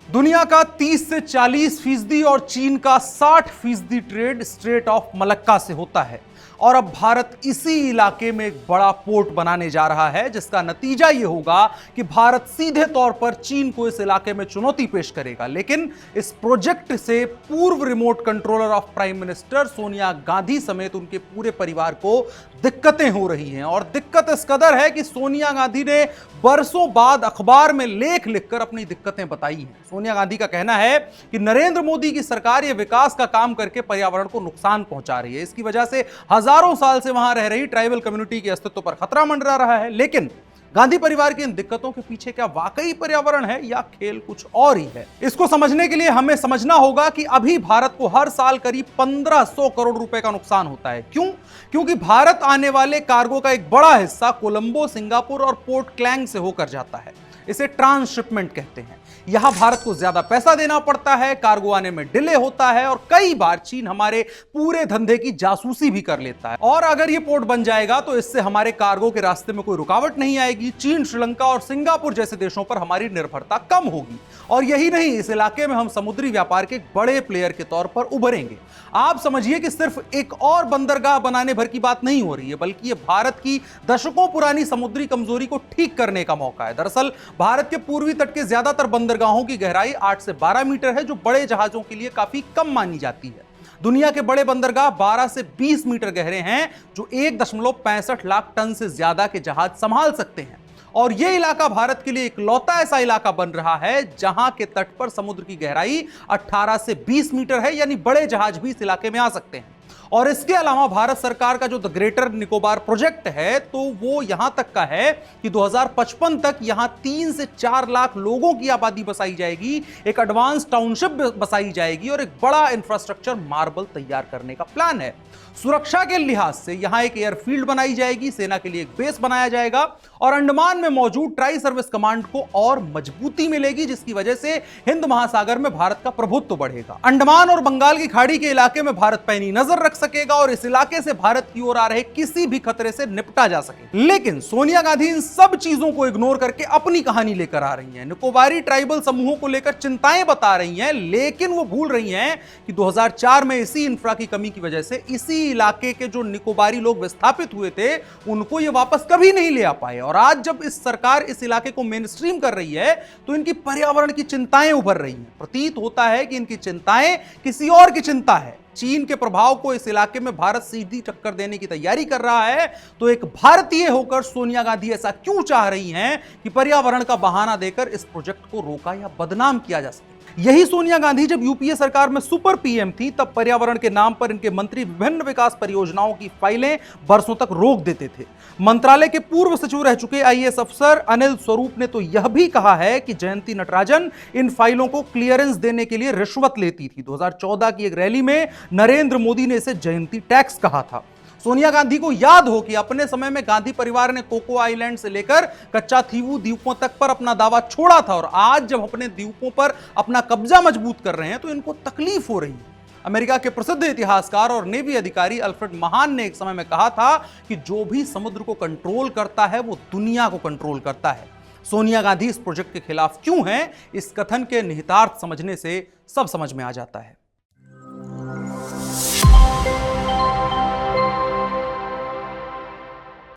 दुनिया का 30 से 40% और चीन का 60% ट्रेड स्ट्रेट ऑफ मलक्का से होता है। और अब भारत इसी इलाके में एक बड़ा पोर्ट बनाने जा रहा है, जिसका नतीजा यह होगा कि भारत सीधे तौर पर चीन को इस इलाके में चुनौती पेश करेगा। लेकिन इस प्रोजेक्ट से पूर्व remote controller of prime minister Sonia Gandhi समेत उनके पूरे परिवार को दिक्कतें हो रही हैं। और दिक्कत इस कदर है कि सोनिया गांधी ने बरसों बाद अखबार में लेख लिखकर अपनी दिक्कतें बताई हैं। सोनिया गांधी का कहना है कि नरेंद्र मोदी की सरकार यह विकास का काम करके पर्यावरण को नुकसान पहुंचा रही है। इसकी वजह से हजारों साल से वहां रह रही ट्राइबल कम्युनिटी के अस्तित्व पर खतरा मंडरा रहा है। लेकिन गांधी परिवार की इन दिक्कतों के पीछे क्या वाकई पर्यावरण है या खेल कुछ और ही है? इसको समझने के लिए हमें समझना होगा कि अभी भारत को हर साल करीब 1500 करोड़ रुपए का नुकसान होता है। क्यों? क्योंकि भारत आने वाले कार्गो का एक बड़ा हिस्सा कोलंबो, सिंगापुर और पोर्ट क्लैंग से होकर जाता है। इसे ट्रांसशिपमेंट कहते हैं। यहां भारत को ज्यादा पैसा देना पड़ता है, कार्गो आने में डिले होता है और कई बार चीन हमारे पूरे धंधे की जासूसी भी कर लेता है। और अगर यह पोर्ट बन जाएगा तो इससे हमारे कार्गो के रास्ते में कोई रुकावट नहीं आएगी। चीन, श्रीलंका और सिंगापुर जैसे देशों पर हमारी निर्भरता कम होगी। और यही नहीं, इस इलाके में हम समुद्री व्यापार के एक बड़े प्लेयर के तौर पर उभरेंगे। आप समझिए कि सिर्फ एक और बंदरगाह बनाने भर की बात नहीं हो रही है, बल्कि यह भारत की दशकों पुरानी समुद्री कमजोरी को ठीक करने का मौका है। दरअसल भारत के पूर्वी तट के ज्यादातर बंदरगाहों की गहराई 8 से 12 मीटर है, जो बड़े जहाजों के लिए काफी कम मानी जाती है। दुनिया के बड़े बंदरगाह 12 से 20 मीटर गहरे हैं, जो 1.65 लाख टन से ज्यादा के जहाज संभाल सकते हैं। और यह इलाका भारत के लिए इकलौता ऐसा इलाका बन रहा है जहां के तट पर समुद्र की गहराई 18 से 20 मीटर है, यानी बड़े जहाज भी इस इलाके में आ सकते हैं। और इसके अलावा भारत सरकार का जो द ग्रेटर निकोबार प्रोजेक्ट है, तो वो यहां तक का है कि 2055 तक यहां 3 से 4 लाख लोगों की आबादी बसाई जाएगी, एक एडवांस टाउनशिप बसाई जाएगी और एक बड़ा इंफ्रास्ट्रक्चर मार्बल तैयार करने का प्लान है। सुरक्षा के लिहाज से यहां एक एयरफील्ड बनाई जाएगी, सेना के लिए एक बेस बनाया जाएगा और अंडमान में मौजूद ट्राई सर्विस कमांड को और मजबूती मिलेगी, जिसकी वजह से हिंद महासागर में भारत का प्रभुत्व बढ़ेगा। अंडमान और बंगाल की खाड़ी के इलाके में भारत पैनी नजर रख सकेगा और इस इलाके से भारत की ओर आ रहे किसी भी खतरे से निपटा जा सके। लेकिन सोनिया गांधी इन सब चीजों को इग्नोर करके अपनी कहानी लेकर आ रही हैं। निकोबारी ट्राइबल समूहों को लेकर चिंताएं बता रही हैं, लेकिन वो भूल रही हैं कि 2004 में इसी इंफ्रा की कमी की वजह से इसी इलाके के जो निकोबारी लोग विस्थापित हुए थे, उनको ये वापस कभी नहीं ले आ पाए। और आज जब इस सरकार इस इलाके को मेनस्ट्रीम कर रही है, तो इनकी पर्यावरण की चिंताएं उभर रही हैं। प्रतीत होता है कि इनकी चिंताएं किसी और की चिंता है। चीन के प्रभाव को इस इलाके में भारत सीधी टक्कर देने की तैयारी कर रहा है। तो एक भारतीय होकर सोनिया गांधी ऐसा क्यों चाह रही हैं कि पर्यावरण का बहाना देकर इस प्रोजेक्ट को रोका या बदनाम किया जा सके? यही सोनिया गांधी जब यूपीए सरकार में सुपर पीएम थी, तब पर्यावरण के नाम पर इनके मंत्री विभिन्न विकास परियोजनाओं की फाइलें बरसों तक रोक देते थे। मंत्रालय के पूर्व सचिव रह चुके आईएएस अफसर अनिल स्वरूप ने तो यह भी कहा है कि जयंती नटराजन इन फाइलों को क्लियरेंस देने के लिए रिश्वत लेती थी। 2014 की एक रैली में नरेंद्र मोदी ने इसे जयंती टैक्स कहा था। सोनिया गांधी को याद हो कि अपने समय में गांधी परिवार ने कोको आइलैंड से लेकर कच्चा थीवू द्वीपों तक पर अपना दावा छोड़ा था, और आज जब अपने द्वीपों पर अपना कब्जा मजबूत कर रहे हैं तो इनको तकलीफ हो रही है। अमेरिका के प्रसिद्ध इतिहासकार और नेवी अधिकारी अल्फ्रेड महान ने एक समय में कहा था कि जो भी समुद्र को कंट्रोल करता है वो दुनिया को कंट्रोल करता है। सोनिया गांधी इस प्रोजेक्ट के खिलाफ क्यों हैं, इस कथन के निहितार्थ समझने से सब समझ में आ जाता है।